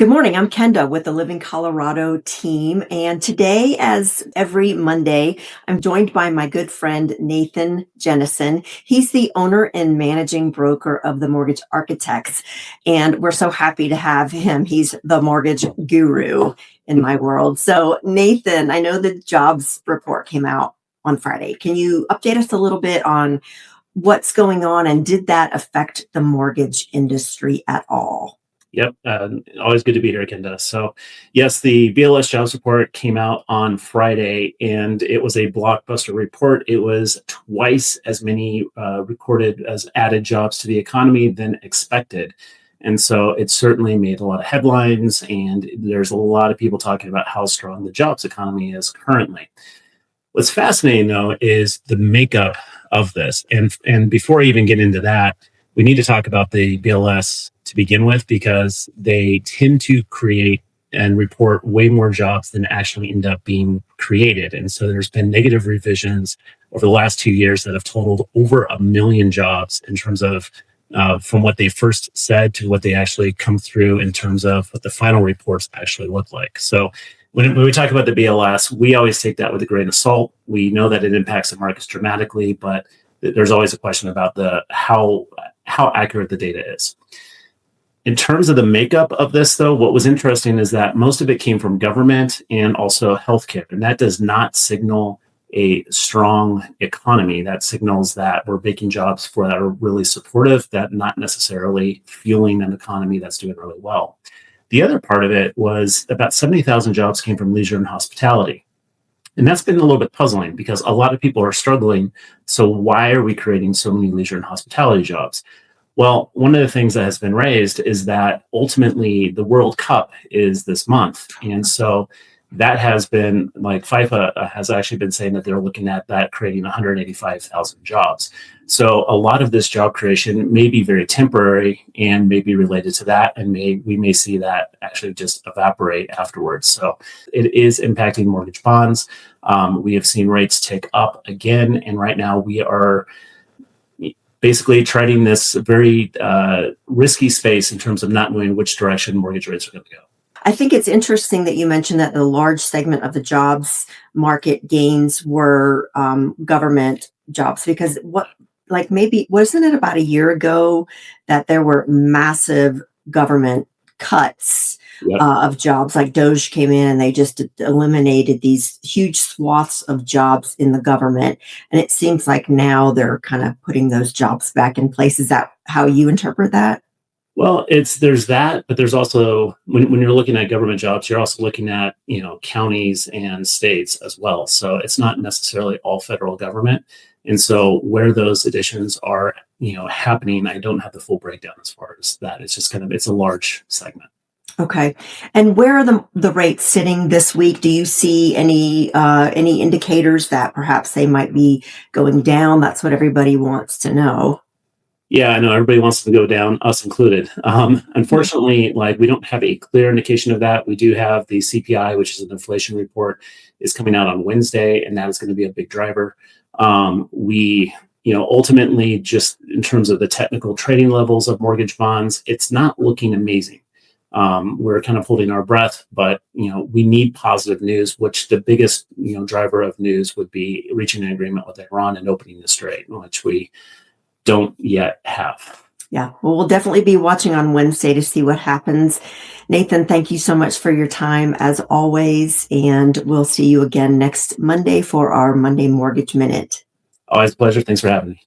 Good morning. I'm Kenda with the Living Colorado team. And today, as every Monday, I'm joined by my good friend, Nathan Jennison. He's the owner and managing broker of the Mortgage Architects. And we're so happy to have him. He's the mortgage guru in my world. So, Nathan, I know the jobs report came out on Friday. Can you update us a little bit on what's going on and did that affect the mortgage industry at all? Yep. Always good to be here, Kenda. So, yes, the BLS jobs report came out on Friday, and it was a blockbuster report. It was twice as many recorded as added jobs to the economy than expected. And so it certainly made a lot of headlines, and there's a lot of people talking about how strong the jobs economy is currently. What's fascinating, though, is the makeup of this. And before I even get into that, we need to talk about the BLS to begin with because they tend to create and report way more jobs than actually end up being created. And so there's been negative revisions over the last 2 years that have totaled over 1 million jobs in terms of from what they first said to what they actually come through in terms of what the final reports actually look like. So when we talk about the BLS, we always take that with a grain of salt. We know that it impacts the markets dramatically, but there's always a question about the how accurate the data is. In terms of the makeup of this, though, what was interesting is that most of it came from government and also healthcare, and that does not signal a strong economy. That signals that we're making jobs for that are really supportive, that not necessarily fueling an economy that's doing really well. The other part of it was about 70,000 jobs came from leisure and hospitality. And that's been a little bit puzzling because a lot of people are struggling. So why are we creating so many leisure and hospitality jobs? Well, one of the things that has been raised is that ultimately the World Cup is this month. And so that has been like FIFA has actually been saying that they're looking at that creating 185,000 jobs. So a lot of this job creation may be very temporary and may be related to that. And we may see that actually just evaporate afterwards. So it is impacting mortgage bonds. We have seen rates tick up again. And right now we are basically treading this very risky space in terms of not knowing which direction mortgage rates are going to go. I think it's interesting that you mentioned that the large segment of the jobs market gains were government jobs because maybe wasn't it about a year ago that there were massive government cuts of jobs, like Doge came in and they just eliminated these huge swaths of jobs in the government. And it seems like now they're kind of putting those jobs back in place. Is that how you interpret that? Well, there's that, but there's also when you're looking at government jobs, you're also looking at counties and states as well. So it's not necessarily all federal government. And so where those additions are happening, I don't have the full breakdown as far as that. It's just it's a large segment. Okay. And where are the rates sitting this week? Do you see any indicators that perhaps they might be going down? That's what everybody wants to know. Yeah, I know everybody wants to go down, us included. Unfortunately, we don't have a clear indication of that. We do have the CPI, which is an inflation report, is coming out on Wednesday, and that is going to be a big driver. We ultimately, just in terms of the technical trading levels of mortgage bonds, it's not looking amazing. We're kind of holding our breath, but we need positive news, which the biggest driver of news would be reaching an agreement with Iran and opening the strait, which we don't yet have. Yeah, well, we'll definitely be watching on Wednesday to see what happens. Nathan, thank you so much for your time as always, and we'll see you again next Monday for our Monday Mortgage Minute. Always a pleasure. Thanks for having me.